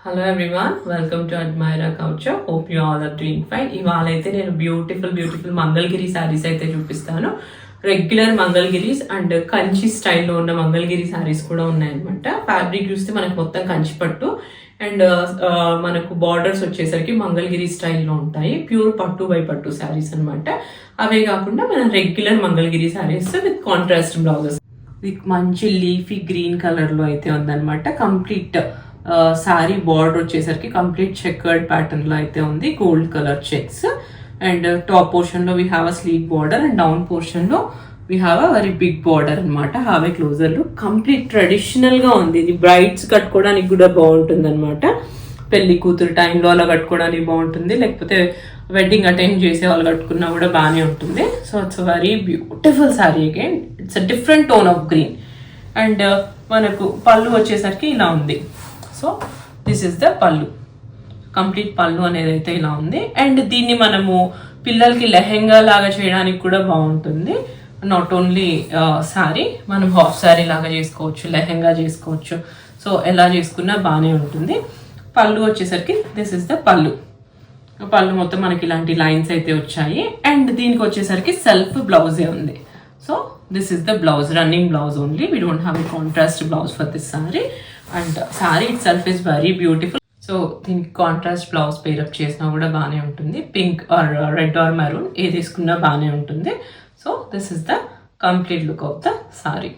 Hello everyone, welcome to Admaira culture. Hope you all are doing fine. ఇవాళ అయితే నేను beautiful Mangalagiri saris అయితే చూపిస్తాను. రెగ్యులర్ మంగళగిరీస్ అండ్ కంచి స్టైల్లో ఉన్న మంగళగిరి శారీస్ కూడా ఉన్నాయన్నమాట. ఫ్యాబ్రిక్ చూస్తే మనకు మొత్తం కంచి పట్టు అండ్ మనకు బార్డర్స్ వచ్చేసరికి మంగళగిరి స్టైల్లో ఉంటాయి. ప్యూర్ పట్టు బై పట్టు శారీస్ అనమాట. అవే కాకుండా మన regular Mangalagiri saris with contrast blouses with మంచి లీఫీ గ్రీన్ కలర్ లో అయితే ఉందన్నమాట. కంప్లీట్ సారీ బార్డర్ వచ్చేసరికి కంప్లీట్ చెక్కర్డ్ ప్యాటర్న్ లో అయితే ఉంది. Gold colour checks and top portion లో we have a sleek border and down portion లో we have a very big border అనమాట. హావే క్లోజర్ లో కంప్లీట్ ట్రెడిషనల్ గా ఉంది. ఇది బ్రైడ్స్ కట్టుకోవడానికి కూడా బాగుంటుంది అనమాట. పెళ్లి కూతురు టైంలో అలా కట్టుకోవడానికి బాగుంటుంది, లేకపోతే వెడ్డింగ్ అటెండ్ చేసే వాళ్ళు కట్టుకున్నా కూడా బాగానే ఉంటుంది. So it's very beautiful sorry. Again it's a different tone of green and మనకు పళ్ళు వచ్చేసరికి ఇలా ఉంది. సో దిస్ ఇస్ ద పళ్ళు. కంప్లీట్ పళ్ళు అనేది అయితే ఇలా ఉంది. అండ్ దీన్ని మనము పిల్లలకి లెహెంగా లాగా చేయడానికి కూడా బాగుంటుంది. నాట్ ఓన్లీ శారీ, మనం హాఫ్ శారీ లాగా చేసుకోవచ్చు, లెహెంగా చేసుకోవచ్చు. సో ఎలా చేసుకున్నా బాగానే ఉంటుంది. పళ్ళు వచ్చేసరికి దిస్ ఇస్ ద పళ్ళు. పళ్ళు మొత్తం మనకి ఇలాంటి లైన్స్ అయితే వచ్చాయి. అండ్ దీనికి వచ్చేసరికి సెల్ఫ్ బ్లౌజే ఉంది. So this is the blouse, running blouse only. We don't have a contrast blouse for this sorry. And sorry it self is very beautiful. So దీనికి కాంట్రాస్ట్ బ్లౌజ్ పేరప్ చేసినా కూడా బాగానే ఉంటుంది. Pink are red or maroon ఏది తీసుకున్నా బాగానే ఉంటుంది. So this is the complete look of the sari.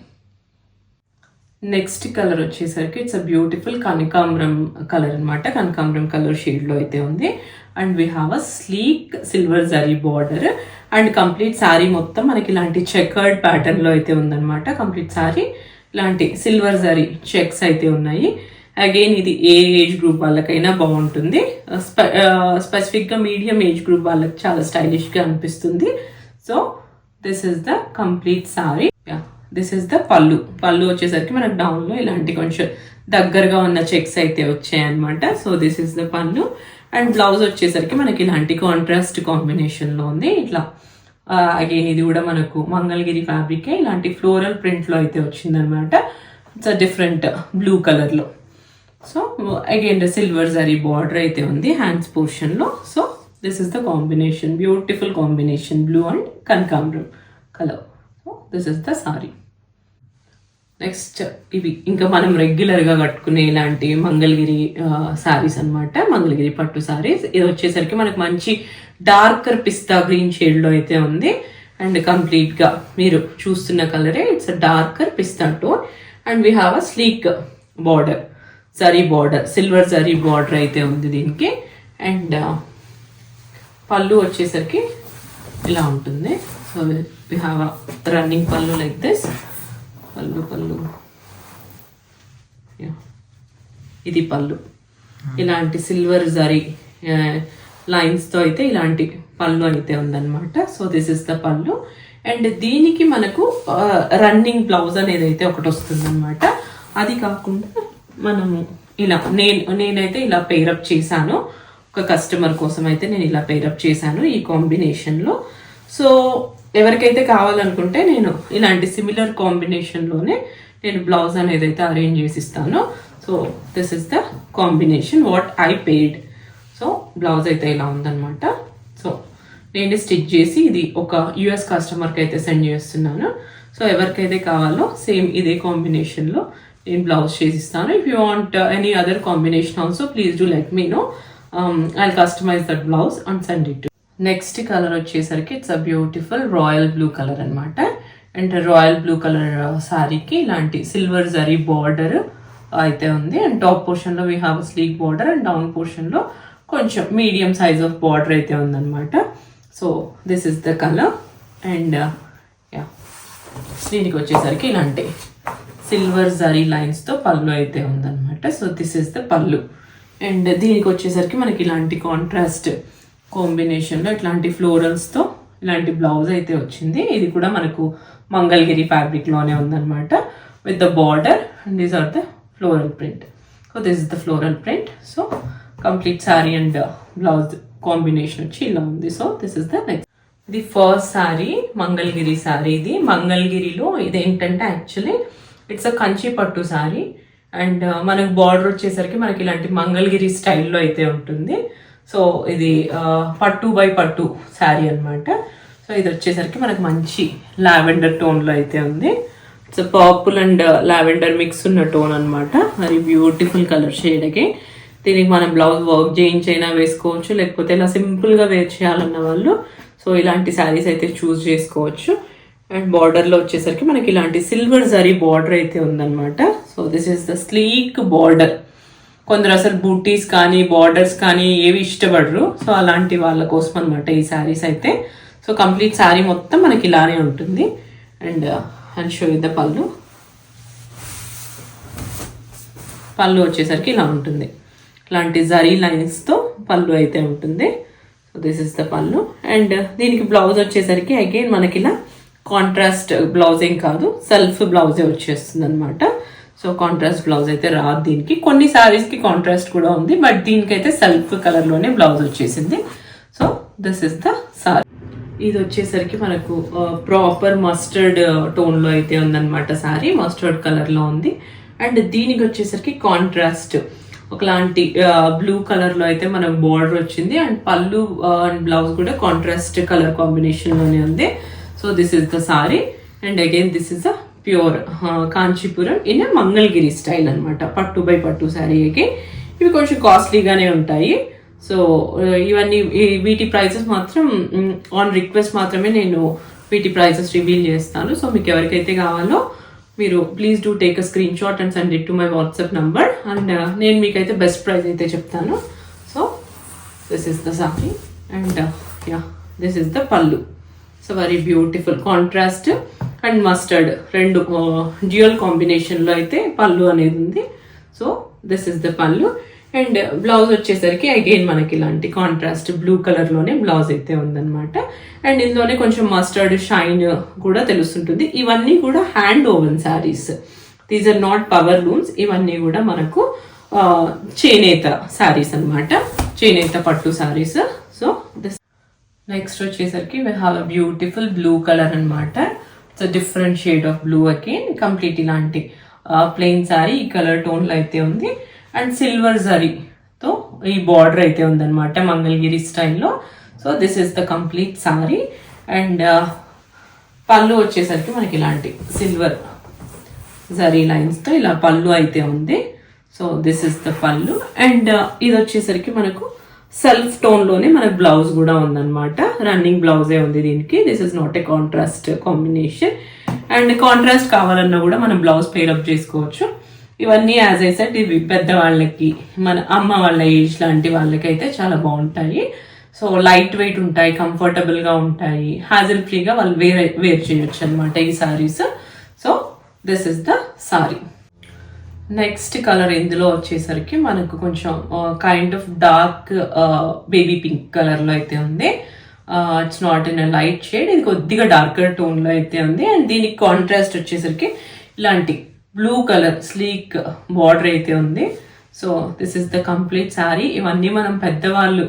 Next colour వచ్చేసరికి ఇట్స్ అ బ్యూటిఫుల్ కనకాంబరం కలర్ అనమాట. కనకాంబరం కలర్ షేడ్ లో అయితే ఉంది. And we have a sleek silver zari border and complete sari మొత్తం మనకి ఇలాంటి చెకర్డ్ ప్యాటర్న్ లో అయితే ఉందన్నమాట. కంప్లీట్ శారీ ఇలాంటి సిల్వర్ జరీ చెక్స్ అయితే ఉన్నాయి. అగైన్ ఇది ఏ ఏజ్ గ్రూప్ వాళ్ళకైనా బాగుంటుంది. స్పెసిఫిక్ గా మీడియం ఏజ్ గ్రూప్ వాళ్ళకి చాలా స్టైలిష్ గా అనిపిస్తుంది. So this is the complete sorry. This is the పళ్ళు. పళ్ళు వచ్చేసరికి మనకు డౌన్ లో ఇలాంటి కొంచెం దగ్గరగా ఉన్న చెక్స్ అయితే వచ్చాయి అనమాట. So this is the pallu. And blouse వచ్చేసరికి మనకి ఇలాంటి కాంట్రాస్ట్ కాంబినేషన్ లో ఉంది. ఇట్లా అగైన్ ఇది కూడా మనకు మంగళగిరి ఫ్యాబ్రిక్ ఇలాంటి ఫ్లోరల్ ప్రింట్ లో అయితే వచ్చింది అనమాట. It's a different blue colour లో. So again silver zari border అయితే ఉంది హ్యాండ్స్ పోర్షన్ లో. So this is the combination, beautiful combination, blue and కనకాంబరం colour. So this is the sari. Next ఇవి ఇంకా మనం రెగ్యులర్ గా కట్టుకునే ఇలాంటి మంగళగిరి శారీస్ అనమాట. మంగళగిరి పట్టు శారీస్. ఇది వచ్చేసరికి మనకు మంచి డార్కర్ పిస్తా గ్రీన్ షేడ్ లో అయితే ఉంది. అండ్ కంప్లీట్ గా మీరు చూస్తున్న కలరే it's darker pista tone. And we have a sleek border, zari border, silver zari border అయితే ఉంది దీనికి. అండ్ పళ్ళు వచ్చేసరికి ఇలా ఉంటుంది. So we have a running pallu like this. Pallu ఇది పళ్ళు. ఇలాంటి సిల్వర్ జరీ లైన్స్ తో అయితే ఇలాంటి పళ్ళు అయితే ఉందన్నమాట. So this is the pallu. And దీనికి మనకు రన్నింగ్ బ్లౌజ్ అనేది అయితే ఒకటి వస్తుంది అనమాట. అది కాకుండా మనము ఇలా నేనైతే ఇలా పేరప్ చేశాను. ఒక కస్టమర్ కోసం అయితే నేను ఇలా పేరప్ చేశాను ఈ కాంబినేషన్ లో. సో ఎవరికైతే కావాలనుకుంటే నేను ఇలాంటి సిమిలర్ కాంబినేషన్ లోనే నేను బ్లౌజ్ అనేది అయితే అరేంజ్ చేసి ఇస్తాను. So this is the combination what I paid. So blouse అయితే ఇలా ఉందన్నమాట. సో నేను స్టిచ్ చేసి ఇది ఒక యుఎస్ కస్టమర్కి అయితే సెండ్ చేస్తున్నాను. సో ఎవరికైతే కావాలో సేమ్ ఇదే కాంబినేషన్ లో నేను బ్లౌజ్ చేసి ఇస్తాను. If you want any other combination also please do let me know. I customize that blouse and send it. Next colour వచ్చేసరికి it's a beautiful royal blue colour అనమాట. And royal blue colour శారీకి ఇలాంటి silver zari border అయితే ఉంది. And top portion లో we have sleek border and down portion లో కొంచెం medium size of border అయితే ఉందన్నమాట. So this is the colour. And దీనికి వచ్చేసరికి ఇలాంటి సిల్వర్ జరీ లైన్స్ తో పళ్ళు అయితే ఉందన్నమాట. So this is the pallu. And దీనికి వచ్చేసరికి మనకి ఇలాంటి కాంట్రాస్ట్ కాంబినేషన్ లో ఇట్లాంటి ఫ్లోరల్స్ తో ఇలాంటి బ్లౌజ్ అయితే వచ్చింది. ఇది కూడా మనకు మంగళగిరి ఫ్యాబ్రిక్ లోనే ఉందన్నమాట with the border. And these are the floral print. So this is the floral print. So complete sari and blouse combination వచ్చి ఇలా ఉంది. So this is the next. ఇది ఫస్ట్ శారీ, మంగళగిరి శారీ. ఇది మంగళగిరిలో ఇదేంటంటే యాక్చువల్లీ ఇట్స్ అ కంచి పట్టు శారీ. అండ్ మనకు బార్డర్ వచ్చేసరికి మనకి ఇలాంటి మంగళగిరి స్టైల్లో అయితే ఉంటుంది. సో ఇది పట్టు బై పట్టు శారీ అనమాట. సో ఇది వచ్చేసరికి మనకు మంచి లావెండర్ టోన్లో అయితే ఉంది. It's purple and lavender mix ఉన్న టోన్ అనమాట. మరి బ్యూటిఫుల్ కలర్ షేడ్కి దీనికి మనం బ్లౌజ్ వర్క్ చేయించైనా వేసుకోవచ్చు, లేకపోతే ఇలా సింపుల్గా వేర్ చేయాలన్న వాళ్ళు సో ఇలాంటి శారీస్ అయితే చూస్ చేసుకోవచ్చు. అండ్ బార్డర్లో వచ్చేసరికి మనకి ఇలాంటి సిల్వర్ జరీ బార్డర్ అయితే ఉందన్నమాట. So this is the sleek border. కొందరు అసలు బూటీస్ కానీ బార్డర్స్ కానీ ఏవి ఇష్టపడరు. సో అలాంటి వాళ్ళ కోసం అనమాట ఈ శారీస్ అయితే. సో కంప్లీట్ శారీ మొత్తం మనకి ఇలానే ఉంటుంది. అండ్ షో ద పళ్ళు. పళ్ళు వచ్చేసరికి ఇలా ఉంటుంది, ఇలాంటి జరీ లైన్స్తో పళ్ళు అయితే ఉంటుంది. So this is the pallu. And దీనికి బ్లౌజ్ వచ్చేసరికి అగైన్ మనకి ఇలా కాంట్రాస్ట్ బ్లౌజ్ ఏం కాదు, సెల్ఫ్ బ్లౌజే వచ్చేస్తుంది అనమాట. సో కాంట్రాస్ట్ బ్లౌజ్ అయితే రాదు దీనికి. కొన్ని శారీస్కి కాంట్రాస్ట్ కూడా ఉంది, బట్ దీనికైతే సెల్ఫ్ కలర్లోనే బ్లౌజ్ వచ్చేసింది. So this is the sorry. ఇది వచ్చేసరికి మనకు ప్రాపర్ మస్టర్డ్ టోన్లో అయితే ఉందన్నమాట. శారీ మస్టర్డ్ కలర్లో ఉంది. అండ్ దీనికి వచ్చేసరికి కాంట్రాస్ట్ ఒకలాంటి బ్లూ కలర్లో అయితే మనకు బార్డర్ వచ్చింది. అండ్ పళ్ళు అండ్ బ్లౌజ్ కూడా కాంట్రాస్ట్ కలర్ కాంబినేషన్లోనే ఉంది. So this is the sari. And again this is a pure Kanchipuram in Mangalagiri style అనమాట. పట్టు బై పట్టు శారీకి ఇవి కొంచెం కాస్ట్లీగానే ఉంటాయి. సో ఇవన్నీ వీటి ప్రైసెస్ మాత్రం ఆన్ రిక్వెస్ట్ మాత్రమే నేను వీటి ప్రైసెస్ రివీల్ చేస్తాను. సో మీకు ఎవరికైతే కావాలో మీరు please do take a screenshot and send it to my WhatsApp number. And నేను మీకైతే బెస్ట్ ప్రైస్ అయితే చెప్తాను. So this is the sari. And yeah this is the pallu. So very beautiful contrast and mustard రెండు dual కాంబినేషన్లో అయితే పళ్ళు అనేది ఉంది. So this is the pallu. And blouse వచ్చేసరికి అగైన్ మనకి ఇలాంటి కాంట్రాస్ట్ బ్లూ కలర్లోనే బ్లౌజ్ అయితే ఉందన్నమాట. అండ్ ఇందులోనే కొంచెం మస్టర్డ్ షైన్ కూడా తెలుస్తుంటుంది. ఇవన్నీ కూడా hand woven saris. These are not power looms. ఇవన్నీ కూడా మనకు చేనేత శారీస్ అనమాట, చేనేత పట్టు శారీస్. సో దిస్ నెక్స్ట్ వచ్చేసరికి we have a beautiful blue color అనమాట. It's a different shade of blue again. Complete ఇలాంటి ప్లెయిన్ శారీ ఈ కలర్ టోన్లో అయితే ఉంది. అండ్ సిల్వర్ జరీతో ఈ బార్డర్ అయితే ఉందన్నమాట మంగళగిరి స్టైల్లో. So this is the complete sari. And pallu వచ్చేసరికి మనకి ఇలాంటి సిల్వర్ జరీ లైన్స్తో ఇలా పళ్ళు అయితే ఉంది. So this is the pallu. And ఇది వచ్చేసరికి మనకు సెల్ఫ్ టోన్లోనే మనకు బ్లౌజ్ కూడా ఉందన్నమాట. రన్నింగ్ బ్లౌజే ఉంది దీనికి. This is not a contrast combination. And contrast కావాలన్నా కూడా మనం బ్లౌజ్ పేరప్ చేసుకోవచ్చు. ఇవన్నీ యాజ్ ఐ సెడ్ ఇవి పెద్దవాళ్ళకి, మన అమ్మ వాళ్ళ ఏజ్ లాంటి వాళ్ళకి అయితే చాలా బాగుంటాయి. సో లైట్ వెయిట్ ఉంటాయి, కంఫర్టబుల్గా ఉంటాయి, హ్యాజిల్ ఫ్రీగా వాళ్ళు వేర్ చేయొచ్చు అనమాట ఈ saris. So this is the sari. Next colour ఇందులో వచ్చేసరికి మనకు కొంచెం kind of dark baby pink కలర్లో అయితే ఉంది. It's not in a light shade, ఇది కొద్దిగా డార్కర్ టోన్లో అయితే ఉంది. అండ్ దీనికి కాంట్రాస్ట్ వచ్చేసరికి ఇలాంటి బ్లూ కలర్ స్లీక్ బార్డర్ అయితే ఉంది. So this is the complete sari. ఇవన్నీ మనం పెద్దవాళ్ళు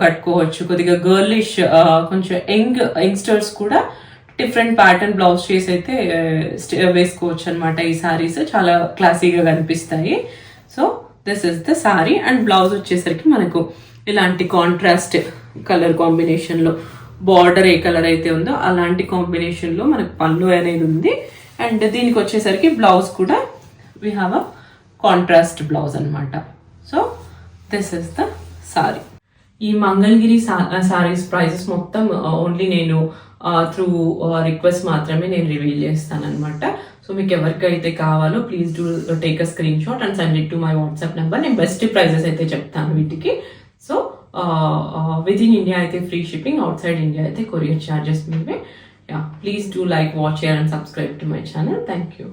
కట్టుకోవచ్చు. కొద్దిగా గర్లిష్ కొంచెం యంగ్స్టర్స్ కూడా డిఫరెంట్ ప్యాటర్న్ బ్లౌజ్ చేసి అయితే వేసుకోవచ్చు అనమాట. ఈ శారీస్ చాలా క్లాసీగా కనిపిస్తాయి. So this is the sari. And blouse వచ్చేసరికి మనకు ఇలాంటి కాంట్రాస్ట్ కలర్ కాంబినేషన్లో బార్డర్ ఏ కలర్ అయితే ఉందో అలాంటి కాంబినేషన్లో మనకు పళ్ళు అనేది ఉంది. అండ్ దీనికి వచ్చేసరికి బ్లౌజ్ కూడా we have a contrast blouse అనమాట. So this is the sari. ఈ మంగళగిరి సారీస్ ప్రైజెస్ మొత్తం ఓన్లీ నేను త్రూ రిక్వెస్ట్ మాత్రమే నేను రివీల్ చేస్తాను అనమాట. సో మీకు ఎవరికైతే కావాలో please do take a screenshot and send it to my WhatsApp number. నేను బెస్ట్ ప్రైజెస్ అయితే చెప్తాను వీటికి. సో విత్ ఇన్ ఇండియా అయితే free shipping, outside India అయితే కొరియర్ చార్జెస్ మీవే. Yeah, please do like, watch, share and subscribe to my channel. Thank you.